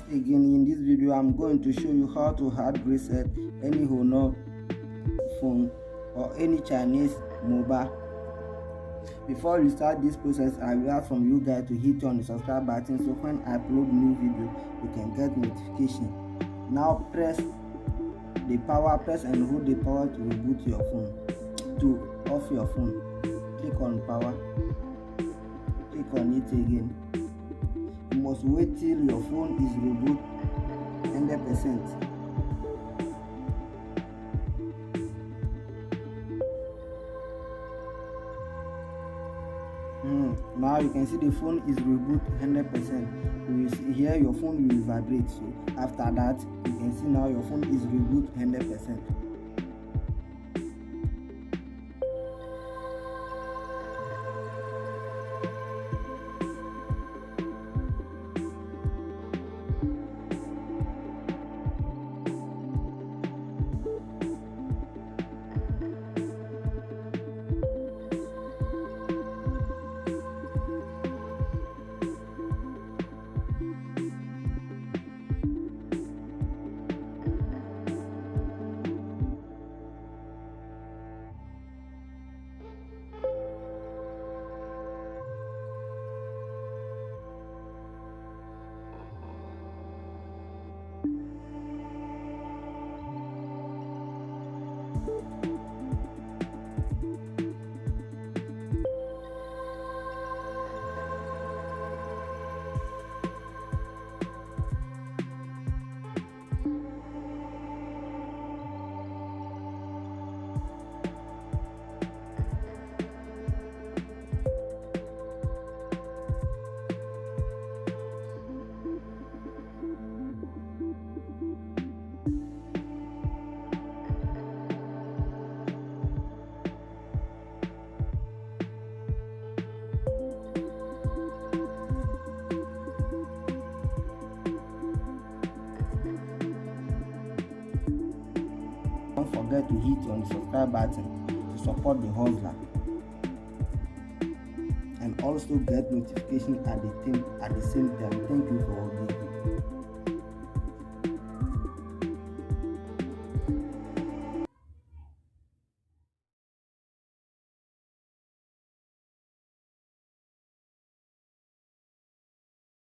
again, in this video I'm going to show you how to hard reset any Honor phone or any Chinese mobile. Before you start this process, I will ask from you guys to hit on the subscribe button so when I upload new video you can get notification. Now press and hold the power to reboot your phone. To off your phone, click on power, click on it again. You must wait till your phone is reboot 100%. Now you can see the phone is reboot 100%. You will see here your phone will vibrate. So after that, you can see now your phone is reboot 100%. Don't forget to hit on the subscribe button to support the hustler and also get notification at the same time. Thank you for watching.